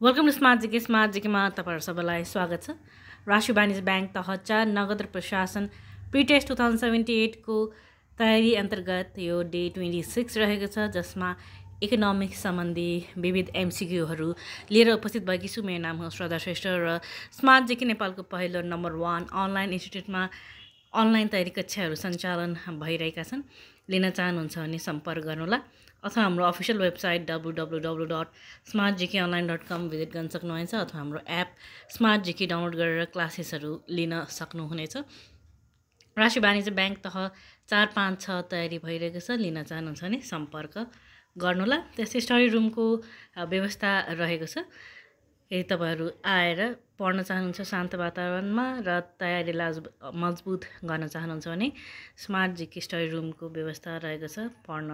Welcome to smart जीकेमा तपाईहरु सबैलाई स्वागत छ। राष्ट्रिय वाणिज्य बैंक तह 4 नगद र प्रशासन प्रिटेस्ट 2078 को तयारी अन्तर्गत यो डे 26 रहेको छ, जसमा इकोनोमिक्स सम्बन्धी विविध एमसीक्यूहरू लिएर उपस्थित भएकी छु। मेरो नाम हो श्रद्धा श्रेष्ठ र स्मार्ट जीके नेपालको पहिलो नम्बर 1 अनलाइन इन्स्टिट्युटमा अनलाइन तयारी कक्षाहरू सञ्चालन भइरहेका छन्। लिन चाहनुहुन्छ भने सम्पर्क गर्नुहोला अथवा हाम्रो अफिसियल वेबसाइट www.smartgkonline.com भिजिट गर्न सक्नुहुनेछ अथवा हाम्रो एप स्मार्ट जीके डाउनलोड गरेर क्लासेसहरू लिन सक्नुहुनेछ। राष्ट्रिय वाणिज्य बैंक तह 4, 5, 6 तयारी भइरहेको छ। लिन चाहनुहुन्छ भने सम्पर्क गर्नुहोला। त्यस्तै स्टडी रुमको व्यवस्था रहेको छ। यदि तपाईहरु आएर पढ्न चाहनुहुन्छ शान्त वातावरणमा र तयारीलाई मजबुत गर्न चाहनुहुन्छ भने स्मार्ट जीके स्टडी रुमको व्यवस्था रहेको छ, पढ्न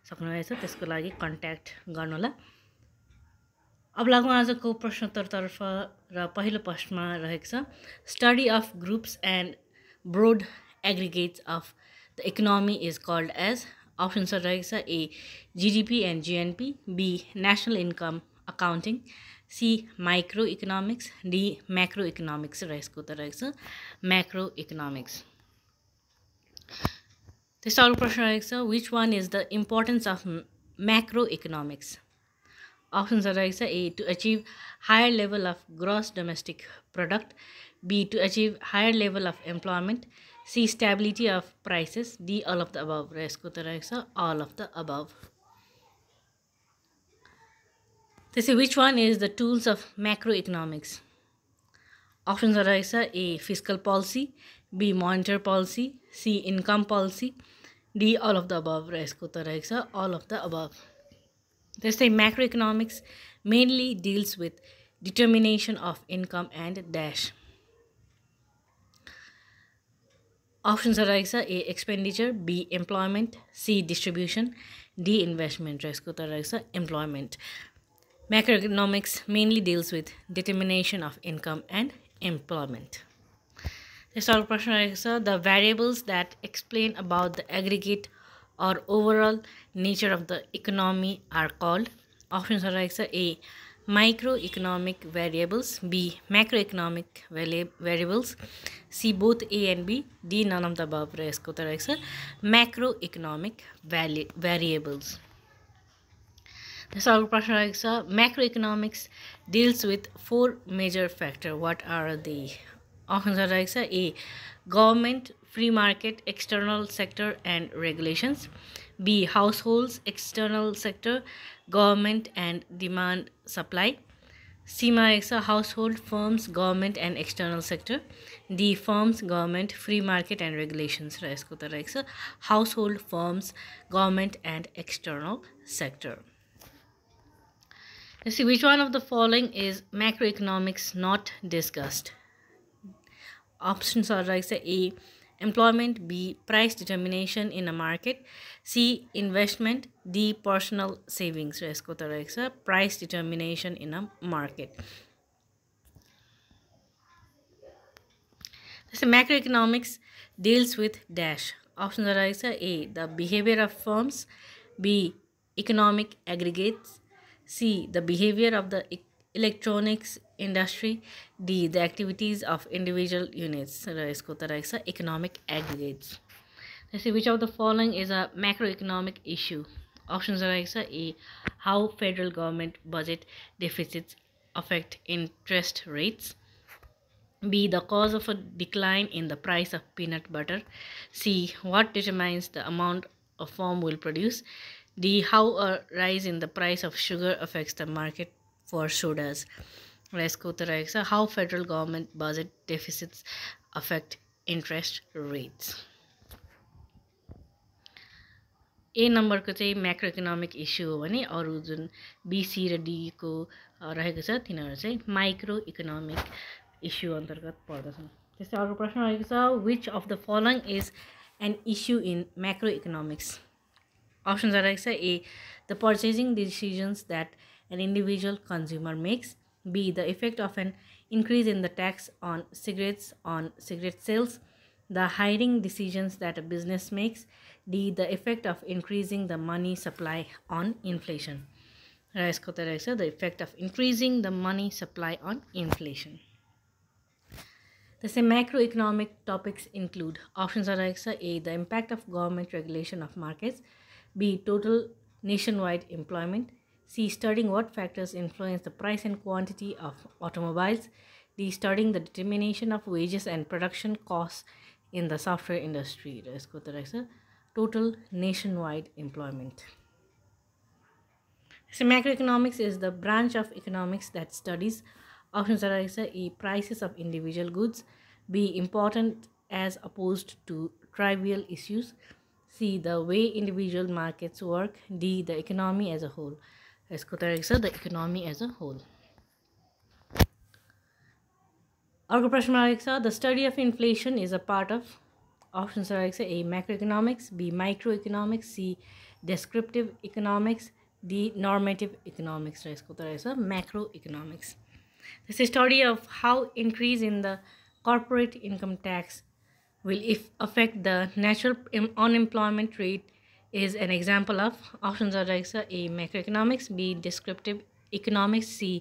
सक्नुहुनेछ। त्यसको लागि कन्ट्याक्ट गर्नुहोला। अब लागौँ आजको प्रश्नोत्तरतर्फ र पहिलो प्रश्नमा रहेको छ, study of groups and broad aggregates of the economy is called as. Option रहेको छ A GDP and GNP, B national income accounting, C micro economics, D macro economics र यसको उत्तर रहेको छ मैक्रो इकोनोमिक्स। त्यस्तै अर्को प्रश्न रहेको छ, which one is the importance of macro economics. Option रहेको छ A to achieve higher level of gross domestic product, B to achieve higher level of employment, C stability of prices, D all of the above र यसको उत्तर रहेको छ all of the above. त्यसै which one is the tools of macroeconomics? Options रहेको छ ए fiscal policy, B monetary policy, C income policy, D all of the above र यसको उत्तर रहेको छ all of the above। त्यस्तै macroeconomics mainly deals with determination of income and dash। Options रहेको छ ए expenditure, B employment, C distribution, D investment र यसको उत्तर रहेको छ employment। Macroeconomics mainly deals with determination of income and employment। This question is the variables that explain about the aggregate or overall nature of the economy are called. Options are A microeconomic variables, B macroeconomic variables, C both A and B, D none of the above र यसको उत्तर रहेको छ macroeconomic variables। This question is macroeconomics deals with 4 major factors. What are they? Options are A government, free market, external sector and regulations, B households, external sector, government and demand supply, C household, firms, government and external sector, D firms, government, free market and regulations र यसको उत्तर रहेको छ household, firms, government and external sector। Let's see which one of the following is macroeconomics not discussed. Options are A employment, B price determination in a market, C investment, D personal savings र यसको उत्तर रहेको छ price determination in a market। So macroeconomics deals with dash। Options are A the behavior of firms, B economic aggregates, C the behavior of the electronics industry, D the activities of individual units र यसको उत्तर रहेको छ economic aggregates। Let's see which of the following is a macroeconomic issue. Options are A how federal government budget deficits affect interest rates, B the cause of a decline in the price of peanut butter, C what determines the amount a firm will produce, D how a rise in the price of sugar affects the market for sodas र यसको उत्तर रहेको छ how federal government budget deficits affect interest rates। ए नम्बरको चाहिँ म्याक्रोइकोनोमिक issue हो भने अरू जुन बीसी र डी को रहेको छ तिनीहरू चाहिँ माइक्रो इकोनोमिक इस्यु अन्तर्गत पर्दछन्। त्यस्तै अर्को प्रश्न रहेको छ which of the following is an issue in macroeconomics. Options are A the purchasing decisions that an individual consumer makes, B the effect of an increase in the tax on cigarettes on cigarette sales, the hiring decisions that a business makes, D the effect of increasing the money supply on inflation र यसको त रहेछ the effect of increasing the money supply on inflation. त्यसै macro economic topics include options रहेको छ A the impact of government regulation of markets, B total nationwide employment, C studying what factors influence the price and quantity of automobiles, D studying the determination of wages and production cost in the software industry र यसको त रहेछ total nationwide employment. So macroeconomics is the branch of economics that studies options रहेछ ए prices of individual goods, B important as opposed to trivial issues, C the way individual markets work, D the economy as a whole। यसको त रहेछ the economy as a whole. अर्को प्रश्नमा रहेको छ the study of inflation is a part of options रहेको छ A macro economics, B micro economics, C descriptive economics, D normative economics र यसको त रहेछ म्याक्रो इकोनोमिक्स। त्यसै study of how increase in the corporate income tax will affect the natural unemployment rate is an example of options रहेको छ A macro economics, B डेस्क्रिप्टिभ economics, C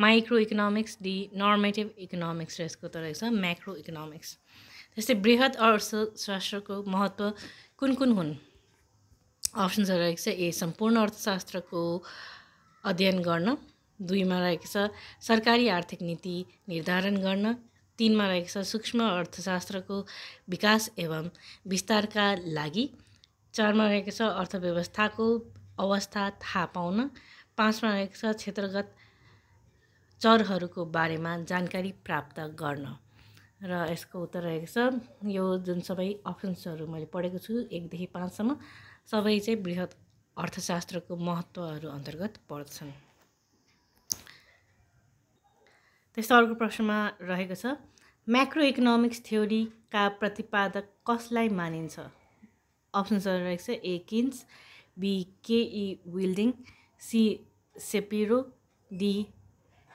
micro economics, D normative economics र यसको त रहेछ macro economics. त्यस्तै बृहत अर्थशास्त्रको महत्त्व कुन कुन हुन्? अप्सन्सहरू रहेको छ ए सम्पूर्ण अर्थशास्त्रको अध्ययन गर्न, 2 मा रहेको छ सरकारी आर्थिक नीति निर्धारण गर्न, 3 मा रहेको छ सूक्ष्म अर्थशास्त्रको विकास एवं विस्तारका लागि, 4 मा रहेको छ अर्थव्यवस्थाको अवस्था थाहा पाउन, 5 मा रहेको छ क्षेत्रगत चरहरूको बारेमा जानकारी प्राप्त गर्न र यसको उत्तर रहेको छ यो जुन सबै अप्सन्सहरू मैले पढेको छु 1 देखि 5 सम्म सबै चाहिँ बृहत अर्थशास्त्रको महत्त्वहरू अन्तर्गत पर्दछन्। त्यस्तै अर्को प्रश्नमा रहेको छ म्याक्रो इकोनोमिक्स थ्योरीका प्रतिपादक कसलाई मानिन्छ? अप्सन्सहरू रहेको छ ए किन्स, बी केई विल्डिङ, सी सेपिरो, डी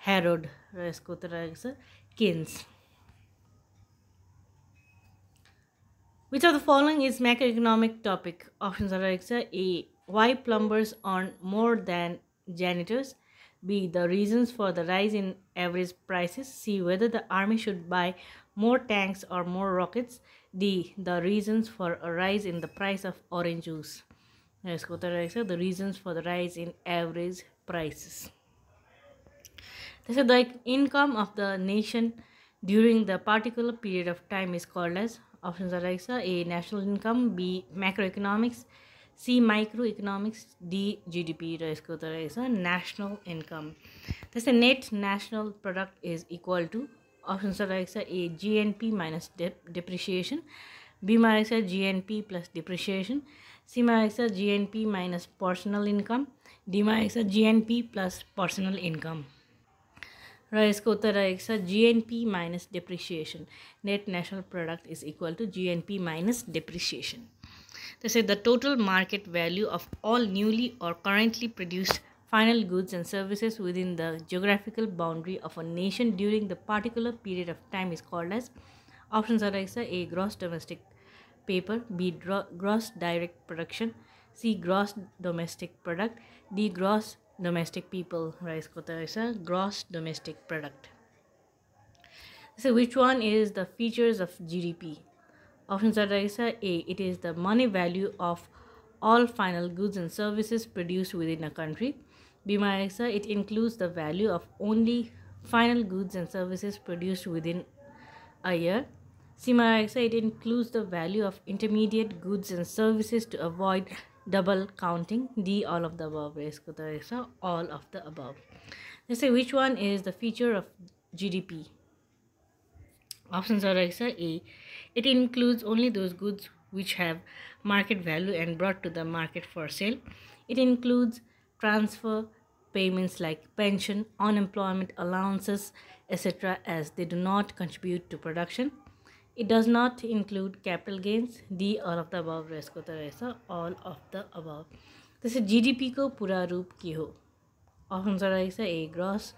हेरोड र यसको उत्तर रहेको छ Keynes. Which of the following is macroeconomic topic? Options are रहेको छ A why plumbers earn more than janitors, B the reasons for the rise in average prices, C whether the army should buy more tanks or more rockets, D the reasons for a rise in the price of orange juice। यसको उत्तर रहेको छ the reasons for the rise in average prices। त्यसै the income of the nation during the particular period of time is called as options are रहेको छ A national income, B macroeconomics, C microeconomics, D GDP र यसको उत्तर रहेको छ national income। त्यसै net national product is equal to options are रहेको छ A GNP minus depreciation, B मा रहेको छ GNP plus depreciation, C मा रहेको छ GNP minus personal income, D मा रहेको छ GNP plus personal income र यसको उत्तर रहेको छ GNP minus depreciation। net national product is equal to GNP minus depreciation। त्यसै the total market value of all newly or currently produced final goods and services within the geographical boundary of a nation during the particular period of time is called as options are रहेको छ A gross domestic paper, B gross direct production, C gross domestic product, D gross domestic people र यसको त रहेछ gross domestic product। So which one is the features of GDP? Options are रहेको छ A it is the money value of all final goods and services produced within a country, B मा रहेको छ it includes the value of only final goods and services produced within a year, C मा रहेको छ it includes the value of intermediate goods and services to avoid double counting, D all of the above र यसको त रहेछ all of the above। त्यसै which one is the feature of GDP? Options are रहेको छ A it includes only those goods which have market value and brought to the market for sale, it includes transfer payments like pension, unemployment allowances, etc. as they do not contribute to production, it does not include capital gains, D all of the above र यसको त रहेछ all of the above। त्यसै GDP को पूरा रूप के हो? अप्सन्स रहेको छ A gross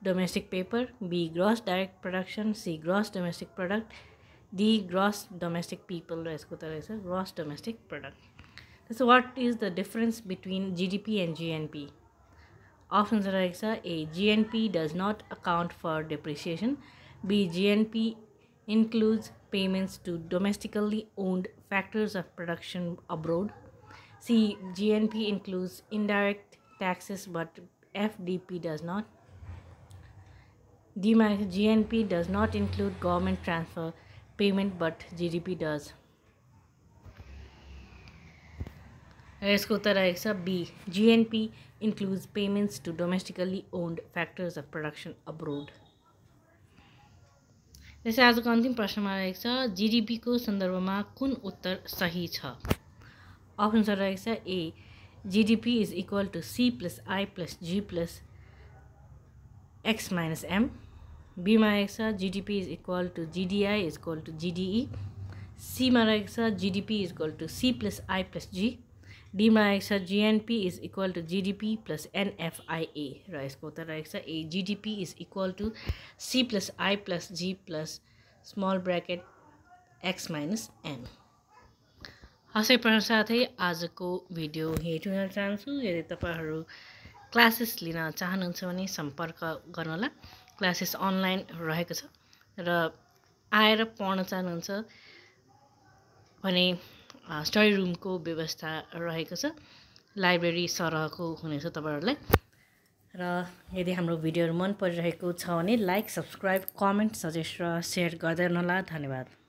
domestic paper, B gross direct production, C gross domestic product, D gross domestic people र यसको त रहेछ gross domestic product। So what is the difference between GDP and GNP? Options रहेको छ A GNP does not account for depreciation, B GNP includes payments to domestically owned factors of production abroad, C GNP includes indirect taxes but FDP does not, D GNP does not include government transfer payment but GDP does. यसको उत्तर रहेको छ be GNP includes payments to domestically owned factors of production abroad. त्यसै आजको अन्तिम प्रश्नमा रहेको छ GDPको सन्दर्भमा कुन उत्तर सही छ? अप्सन्स रहेको छ ए GDP is equal to C plus I plus G plus X minus M, B मा रहेको छ GDP is equal to GDI is equal to GDE, C मा रहेको छ GDP is equal to C plus I plus G, D मा रहेको छ GNP is equal to GDP plus NFIA र यसको उत्तर रहेको छ ए GDP is equal to C plus I plus G plus small bracket X minus M. हसै पर्न साथै आजको भिडियो यही टुङ्ग्याउन चाहन्छु। यदि तपाईहरू क्लासेस लिन चाहनुहुन्छ भने सम्पर्क गर्नुहोला। क्लासेस अनलाइन रहेको छ र आएर पढ्न चाहनुहुन्छ भने स्टडी रुमको व्यवस्था रहेको छ, लाइब्रेरी सरहको हुनेछ तपाईहरुलाई। र यदि हाम्रो भिडियोहरु मन परिरहेको छ भने लाइक, सब्स्क्राइब, कमेन्ट, सजेस्ट र शेयर गर्दै गर्नुहोला। धन्यवाद।